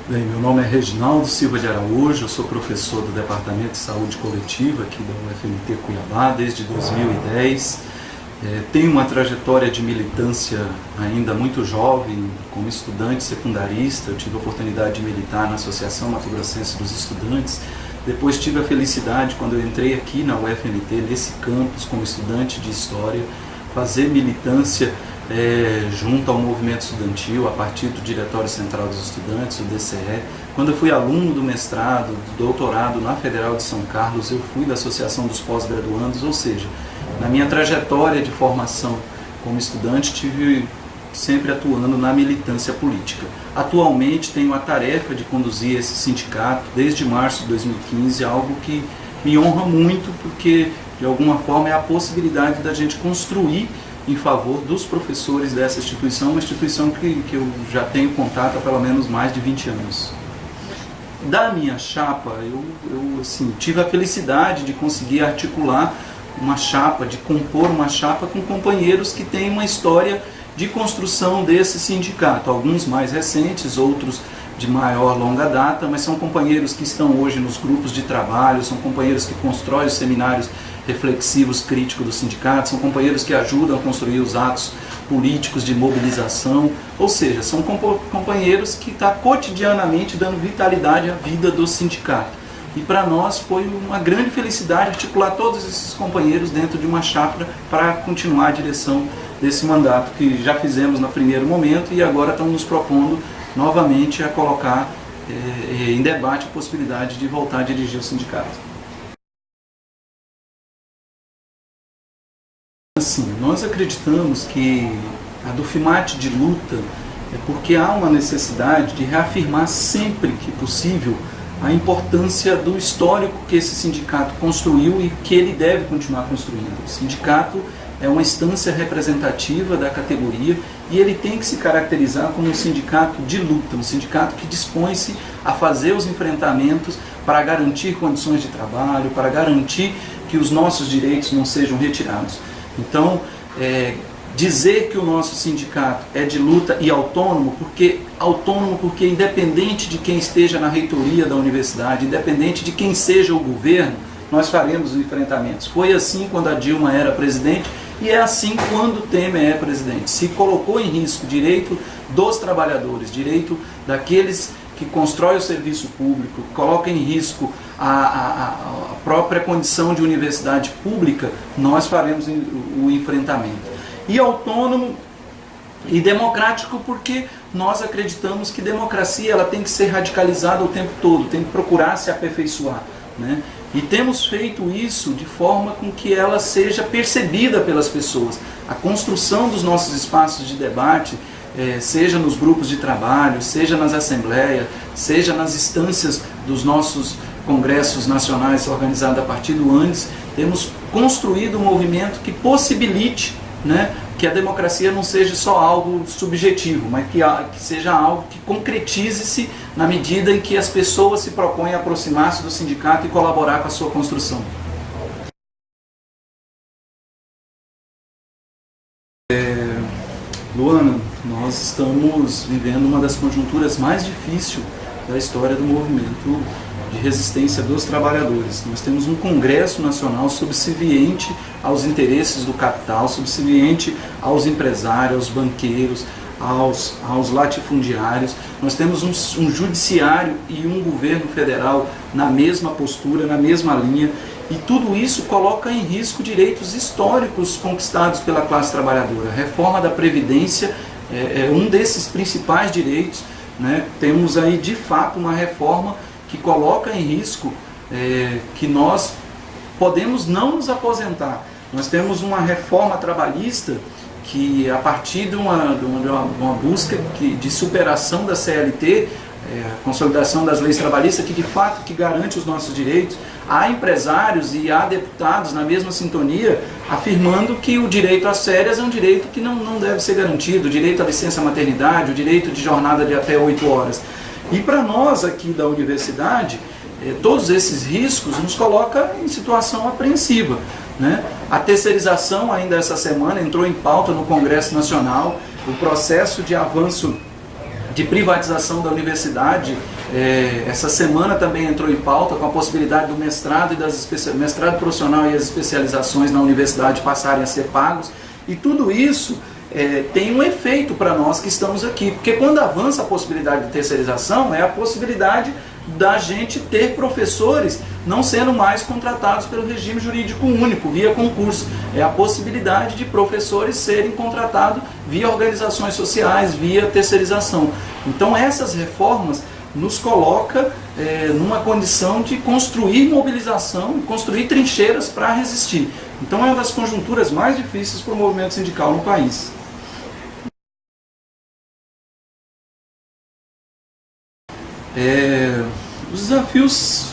Bem, meu nome é Reginaldo Silva de Araújo, eu sou professor do Departamento de Saúde Coletiva aqui da UFMT Cuiabá desde 2010. Tenho uma trajetória de militância ainda muito jovem, como estudante secundarista. Eu tive a oportunidade de militar na Associação Mato Grossense dos Estudantes. Depois tive a felicidade, quando eu entrei aqui na UFMT, nesse campus, como estudante de História, fazer militância junto ao movimento estudantil, a partir do Diretório Central dos Estudantes, o DCE. Quando eu fui aluno do mestrado, do doutorado na Federal de São Carlos, eu fui da Associação dos Pós-Graduandos, ou seja, na minha trajetória de formação como estudante, tive sempre atuando na militância política. Atualmente tenho a tarefa de conduzir esse sindicato desde março de 2015, algo que me honra muito, porque de alguma forma é a possibilidade da gente construir em favor dos professores dessa instituição, uma instituição que eu já tenho contato há pelo menos mais de 20 anos. Da minha chapa, eu tive a felicidade de conseguir articular uma chapa, de compor uma chapa com companheiros que têm uma história de construção desse sindicato, alguns mais recentes, outros de maior longa data, mas são companheiros que estão hoje nos grupos de trabalho, são companheiros que constroem os seminários reflexivos críticos do sindicato, são companheiros que ajudam a construir os atos políticos de mobilização, ou seja, são companheiros que estão cotidianamente dando vitalidade à vida do sindicato. E para nós foi uma grande felicidade articular todos esses companheiros dentro de uma chapa para continuar a direção desse mandato que já fizemos no primeiro momento e agora estamos nos propondo novamente a colocar em debate a possibilidade de voltar a dirigir o sindicato. Assim, nós acreditamos que a Dufimate de luta é porque há uma necessidade de reafirmar sempre que possível a importância do histórico que esse sindicato construiu e que ele deve continuar construindo. O sindicato é uma instância representativa da categoria e ele tem que se caracterizar como um sindicato de luta, um sindicato que dispõe-se a fazer os enfrentamentos para garantir condições de trabalho, para garantir que os nossos direitos não sejam retirados. Então, dizer que o nosso sindicato é de luta e autônomo porque independente de quem esteja na reitoria da universidade, independente de quem seja o governo, nós faremos os enfrentamentos. Foi assim quando a Dilma era presidente e é assim quando o Temer é presidente. Se colocou em risco o direito dos trabalhadores, direito daqueles que constroem o serviço público, coloca em risco a própria condição de universidade pública, nós faremos o enfrentamento. E autônomo e democrático porque nós acreditamos que democracia ela tem que ser radicalizada o tempo todo, tem que procurar se aperfeiçoar, né? E temos feito isso de forma com que ela seja percebida pelas pessoas. A construção dos nossos espaços de debate, seja nos grupos de trabalho, seja nas assembleias, seja nas instâncias dos nossos congressos nacionais organizados a partir do ANDES, temos construído um movimento que possibilite, né, que a democracia não seja só algo subjetivo, mas que seja algo que concretize-se na medida em que as pessoas se propõem a aproximar-se do sindicato e colaborar com a sua construção. Luana, nós estamos vivendo uma das conjunturas mais difíceis da história do movimento de resistência dos trabalhadores. Nós temos um Congresso Nacional subserviente aos interesses do capital, subserviente aos empresários, aos banqueiros, aos latifundiários. Nós temos um judiciário e um governo federal na mesma postura, na mesma linha, e tudo isso coloca em risco direitos históricos conquistados pela classe trabalhadora. A reforma da Previdência é um desses principais direitos, né? Temos aí de fato uma reforma que coloca em risco que nós podemos não nos aposentar. Nós temos uma reforma trabalhista que, a partir de uma busca de superação da CLT, a consolidação das leis trabalhistas, que de fato que garante os nossos direitos, há empresários e há deputados na mesma sintonia afirmando que o direito às férias é um direito que não deve ser garantido, o direito à licença maternidade, o direito de jornada de até 8 horas. E para nós aqui da universidade, todos esses riscos nos colocam em situação apreensiva, né? A terceirização ainda essa semana entrou em pauta no Congresso Nacional, o processo de avanço de privatização da universidade Essa semana também entrou em pauta com a possibilidade do mestrado e mestrado profissional e as especializações na universidade passarem a ser pagos. E tudo isso tem um efeito para nós que estamos aqui, porque quando avança a possibilidade de terceirização, é a possibilidade da gente ter professores não sendo mais contratados pelo regime jurídico único, via concurso. É a possibilidade de professores serem contratados via organizações sociais, via terceirização. Então essas reformas nos coloca numa condição de construir mobilização, construir trincheiras para resistir. Então é uma das conjunturas mais difíceis para o movimento sindical no país. Os desafios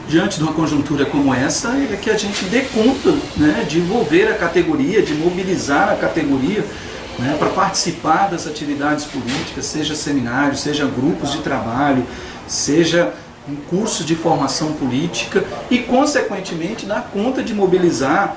diante de uma conjuntura como essa é que a gente dê conta, né, de envolver a categoria, de mobilizar a categoria, né, para participar das atividades políticas, seja seminários, seja grupos de trabalho, seja um curso de formação política e, consequentemente, dar conta de mobilizar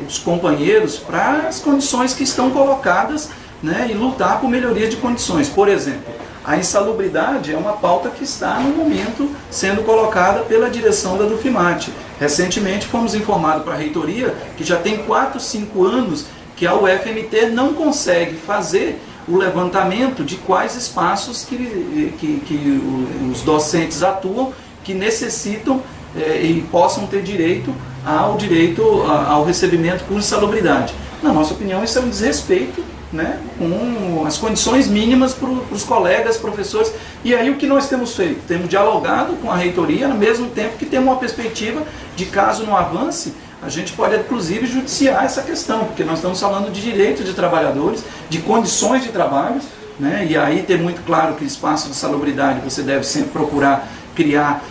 os companheiros para as condições que estão colocadas, né, e lutar por melhoria de condições. Por exemplo, a insalubridade é uma pauta que está, no momento, sendo colocada pela direção da Dufimate. Recentemente fomos informados para a reitoria que já tem 4, 5 anos que a UFMT não consegue fazer o levantamento de quais espaços que os docentes atuam, que necessitam e possam ter direito ao recebimento por insalubridade. Na nossa opinião, isso é um desrespeito, né, com as condições mínimas para os colegas, professores. E aí o que nós temos feito? Temos dialogado com a reitoria, ao mesmo tempo que temos uma perspectiva de, caso não avance, a gente pode inclusive judiciar essa questão, porque nós estamos falando de direitos de trabalhadores, de condições de trabalho, né, e aí ter muito claro que espaço de salubridade você deve sempre procurar criar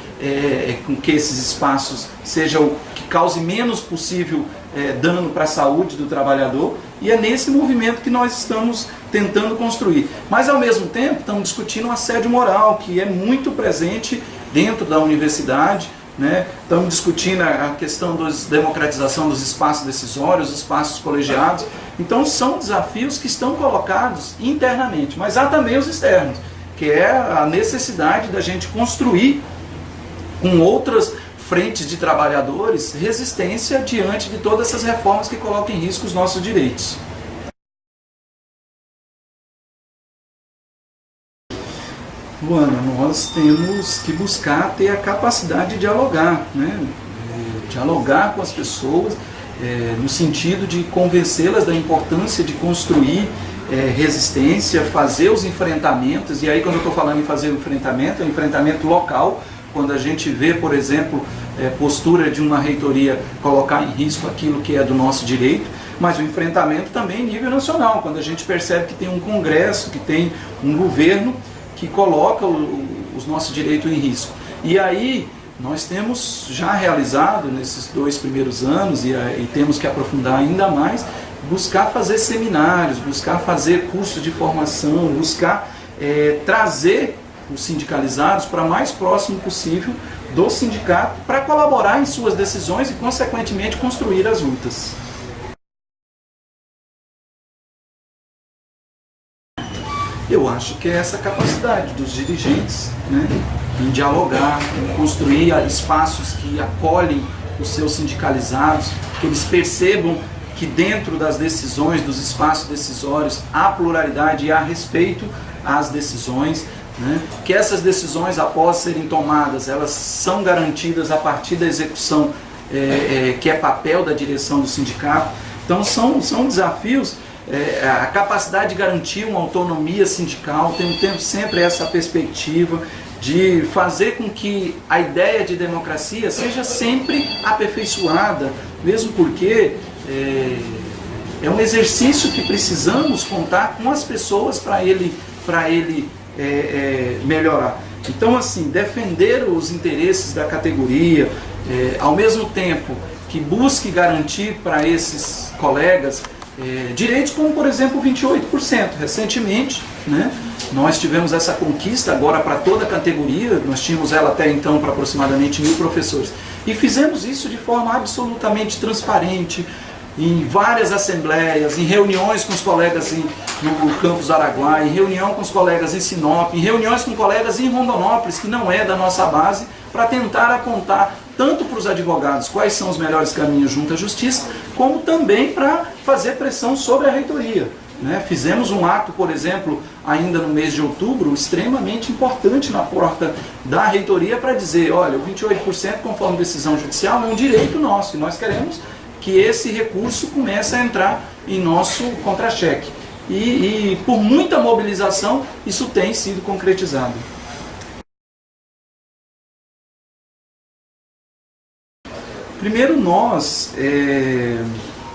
com que esses espaços sejam o que cause menos possível dano para a saúde do trabalhador, e é nesse movimento que nós estamos tentando construir. Mas ao mesmo tempo estamos discutindo o assédio moral, que é muito presente dentro da universidade, né? Estamos discutindo a questão da democratização dos espaços decisórios, dos espaços colegiados. Então são desafios que estão colocados internamente, mas há também os externos, que é a necessidade da gente construir com outras frentes de trabalhadores resistência diante de todas essas reformas que colocam em risco os nossos direitos. Luana, nós temos que buscar ter a capacidade de dialogar, né? Dialogar com as pessoas no sentido de convencê-las da importância de construir resistência, fazer os enfrentamentos. E aí, quando eu estou falando em fazer o enfrentamento, é um enfrentamento local. Quando a gente vê, por exemplo, postura de uma reitoria colocar em risco aquilo que é do nosso direito, mas o enfrentamento também em nível nacional, quando a gente percebe que tem um Congresso, que tem um governo que coloca os nossos direitos em risco. E aí nós temos já realizado nesses 2 primeiros anos, e temos que aprofundar ainda mais, buscar fazer seminários, buscar fazer cursos de formação, buscar trazer os sindicalizados para mais próximo possível do sindicato, para colaborar em suas decisões e, consequentemente, construir as lutas. Eu acho que é essa capacidade dos dirigentes, né, em dialogar, em construir espaços que acolhem os seus sindicalizados, que eles percebam que dentro das decisões, dos espaços decisórios, há pluralidade e há respeito às decisões, né? Que essas decisões, após serem tomadas, elas são garantidas a partir da execução, que é papel da direção do sindicato. Então são desafios, a capacidade de garantir uma autonomia sindical, temos sempre essa perspectiva de fazer com que a ideia de democracia seja sempre aperfeiçoada, mesmo porque é um exercício que precisamos contar com as pessoas para ele melhorar. Então, assim, defender os interesses da categoria, ao mesmo tempo que busque garantir para esses colegas direitos como, por exemplo, 28%. Recentemente, né, nós tivemos essa conquista agora para toda a categoria, nós tínhamos ela até então para aproximadamente 1000 professores. E fizemos isso de forma absolutamente transparente, em várias assembleias, em reuniões com os colegas no campus Araguaia, em reunião com os colegas em Sinop, em reuniões com colegas em Rondonópolis, que não é da nossa base, para tentar apontar tanto para os advogados quais são os melhores caminhos junto à justiça, como também para fazer pressão sobre a reitoria. Fizemos um ato, por exemplo, ainda no mês de outubro, extremamente importante na porta da reitoria para dizer, olha, o 28% conforme decisão judicial é um direito nosso e nós queremos que esse recurso comece a entrar em nosso contra-cheque. E por muita mobilização, isso tem sido concretizado. Primeiro, nós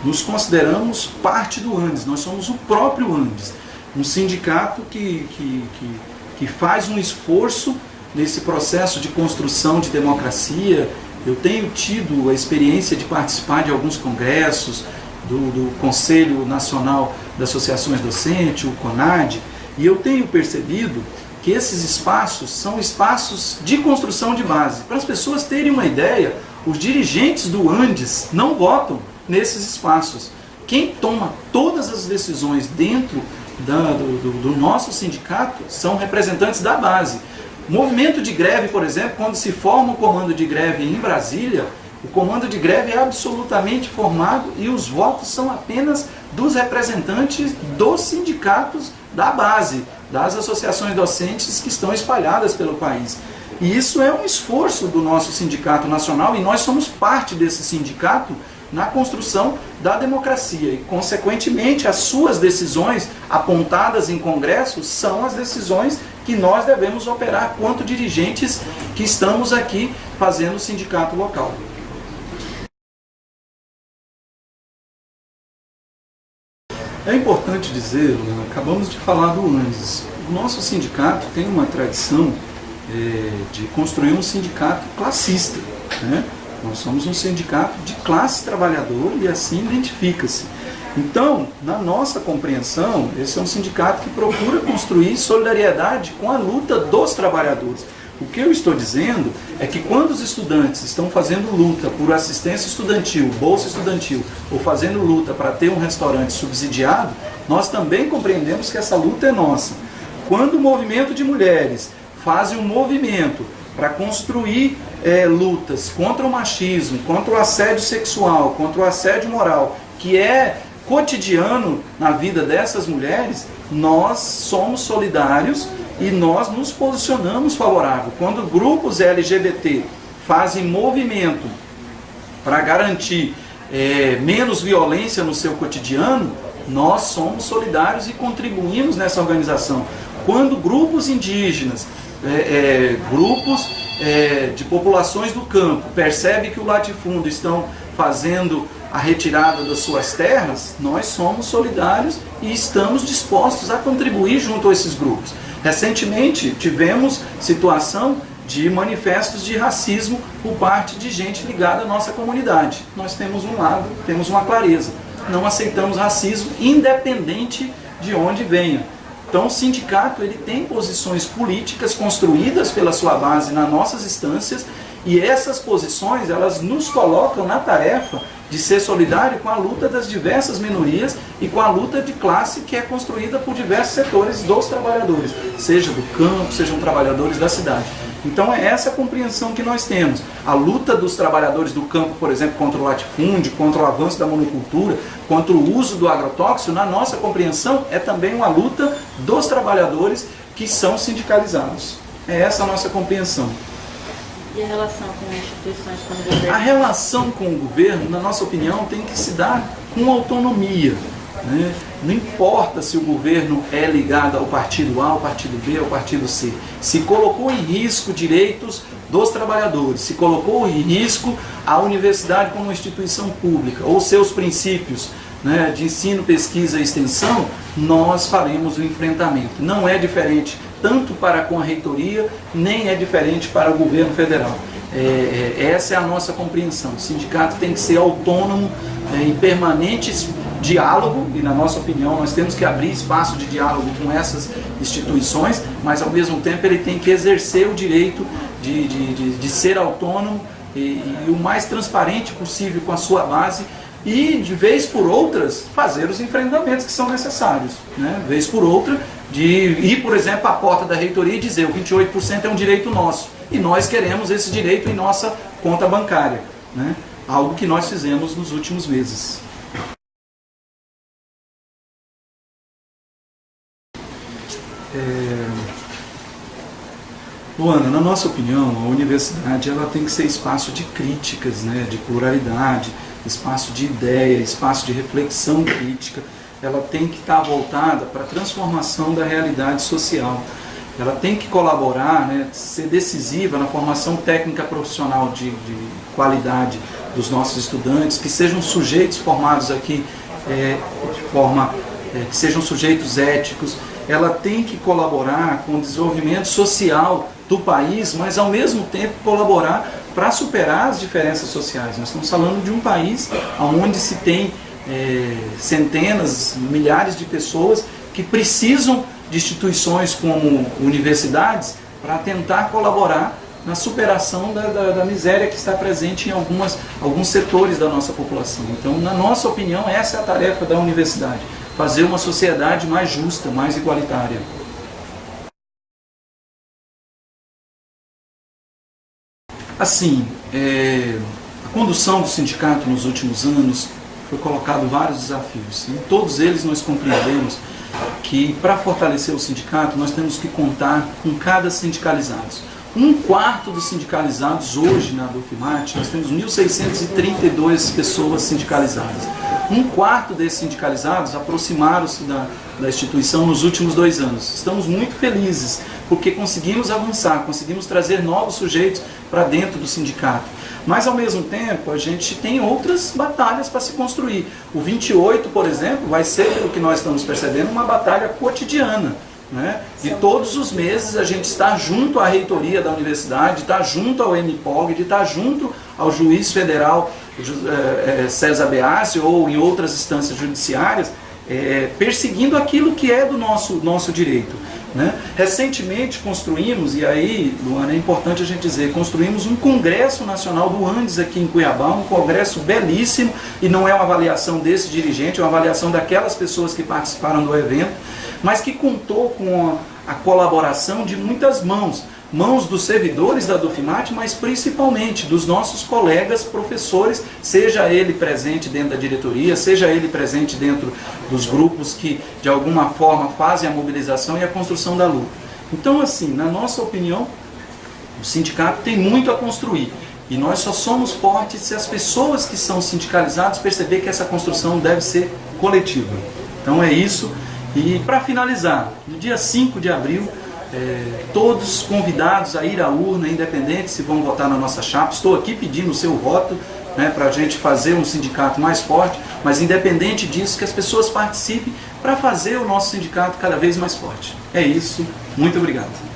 nos consideramos parte do Andes, nós somos o próprio Andes, um sindicato que faz um esforço nesse processo de construção de democracia. Eu tenho tido a experiência de participar de alguns congressos, do Conselho Nacional das Associações Docentes, o CONAD, e eu tenho percebido que esses espaços são espaços de construção de base. Para as pessoas terem uma ideia, os dirigentes do Andes não votam nesses espaços. Quem toma todas as decisões dentro do nosso sindicato são representantes da base. Movimento de greve, por exemplo, quando se forma o comando de greve em Brasília, o comando de greve é absolutamente formado e os votos são apenas dos representantes dos sindicatos da base, das associações docentes que estão espalhadas pelo país. E isso é um esforço do nosso sindicato nacional e nós somos parte desse sindicato na construção da democracia. E, consequentemente, as suas decisões apontadas em congresso são as decisões que nós devemos operar quanto dirigentes que estamos aqui fazendo o sindicato local. É importante dizer, acabamos de falar do Andes, o nosso sindicato tem uma tradição de construir um sindicato classista, Nós somos um sindicato de classe trabalhadora e assim identifica-se. Então, na nossa compreensão, esse é um sindicato que procura construir solidariedade com a luta dos trabalhadores. O que eu estou dizendo é que quando os estudantes estão fazendo luta por assistência estudantil, bolsa estudantil, ou fazendo luta para ter um restaurante subsidiado, nós também compreendemos que essa luta é nossa. Quando o movimento de mulheres faz um movimento para construir lutas contra o machismo, contra o assédio sexual, contra o assédio moral, que é cotidiano na vida dessas mulheres, nós somos solidários e nós nos posicionamos favorável. Quando grupos LGBT fazem movimento para garantir menos violência no seu cotidiano, nós somos solidários e contribuímos nessa organização. Quando grupos indígenas, grupos de populações do campo percebem que o latifúndio estão fazendo a retirada das suas terras, nós somos solidários e estamos dispostos a contribuir junto a esses grupos. Recentemente tivemos situação de manifestos de racismo por parte de gente ligada à nossa comunidade. Nós temos um lado, temos uma clareza, não aceitamos racismo independente de onde venha. Então o sindicato ele tem posições políticas construídas pela sua base nas nossas instâncias e essas posições elas nos colocam na tarefa de ser solidário com a luta das diversas minorias e com a luta de classe que é construída por diversos setores dos trabalhadores, seja do campo, sejam trabalhadores da cidade. Então é essa a compreensão que nós temos. A luta dos trabalhadores do campo, por exemplo, contra o latifúndio, contra o avanço da monocultura, contra o uso do agrotóxico, na nossa compreensão é também uma luta dos trabalhadores que são sindicalizados. É essa a nossa compreensão. E a relação com instituições como o governo? A relação com o governo, na nossa opinião, tem que se dar com autonomia. Não importa se o governo é ligado ao partido A, ao partido B, ao partido C. Se colocou em risco direitos dos trabalhadores, se colocou em risco a universidade como instituição pública, ou seus princípios de ensino, pesquisa e extensão, nós faremos o enfrentamento. Não é diferente tanto para com a reitoria, nem é diferente para o governo federal. Essa é a nossa compreensão. O sindicato tem que ser autônomo em permanentes diálogo, e na nossa opinião nós temos que abrir espaço de diálogo com essas instituições, mas ao mesmo tempo ele tem que exercer o direito de ser autônomo e o mais transparente possível com a sua base e, de vez por outras, fazer os enfrentamentos que são necessários. Né? Vez por outra, de ir, por exemplo, à porta da reitoria e dizer o 28% é um direito nosso, e nós queremos esse direito em nossa conta bancária. Né? Algo que nós fizemos nos últimos meses. Luana, na nossa opinião, a universidade ela tem que ser espaço de críticas, né, de pluralidade, espaço de ideia, espaço de reflexão crítica. Ela tem que estar voltada para a transformação da realidade social. Ela tem que colaborar, né, ser decisiva na formação técnica profissional de qualidade dos nossos estudantes, que sejam sujeitos formados aqui de forma que sejam sujeitos éticos. Ela tem que colaborar com o desenvolvimento social do país, mas ao mesmo tempo colaborar para superar as diferenças sociais. Nós estamos falando de um país onde se tem centenas, milhares de pessoas que precisam de instituições como universidades para tentar colaborar na superação da miséria que está presente em alguns setores da nossa população. Então, na nossa opinião, essa é a tarefa da universidade: fazer uma sociedade mais justa, mais igualitária. Assim, a condução do sindicato nos últimos anos foi colocado vários desafios. Em todos eles nós compreendemos que para fortalecer o sindicato nós temos que contar com cada sindicalizado. 1/4 dos sindicalizados hoje na Dofimate, nós temos 1.632 pessoas sindicalizadas. 1/4 desses sindicalizados aproximaram-se da instituição nos últimos 2 anos. Estamos muito felizes porque conseguimos avançar, conseguimos trazer novos sujeitos para dentro do sindicato. Mas, ao mesmo tempo, a gente tem outras batalhas para se construir. O 28, por exemplo, vai ser, pelo que nós estamos percebendo, uma batalha cotidiana. Né? De todos os meses a gente está junto à reitoria da universidade, está junto ao MPOG, de estar junto ao juiz federal César Beassi ou em outras instâncias judiciárias, perseguindo aquilo que é do nosso direito. Né? Recentemente construímos, e aí, Luana, é importante a gente dizer, construímos um Congresso Nacional do Andes aqui em Cuiabá, um congresso belíssimo, e não é uma avaliação desse dirigente, é uma avaliação daquelas pessoas que participaram do evento, mas que contou com a colaboração de muitas mãos dos servidores da Dofimate, mas principalmente dos nossos colegas professores, seja ele presente dentro da diretoria, seja ele presente dentro dos grupos que de alguma forma fazem a mobilização e a construção da luta. Então, assim, na nossa opinião, o sindicato tem muito a construir, e nós só somos fortes se as pessoas que são sindicalizadas perceber que essa construção deve ser coletiva. Então é isso. E para finalizar, no dia 5 de abril, todos convidados a ir à urna, independente se vão votar na nossa chapa. Estou aqui pedindo o seu voto, né, para a gente fazer um sindicato mais forte, mas independente disso, que as pessoas participem para fazer o nosso sindicato cada vez mais forte. É isso, muito obrigado.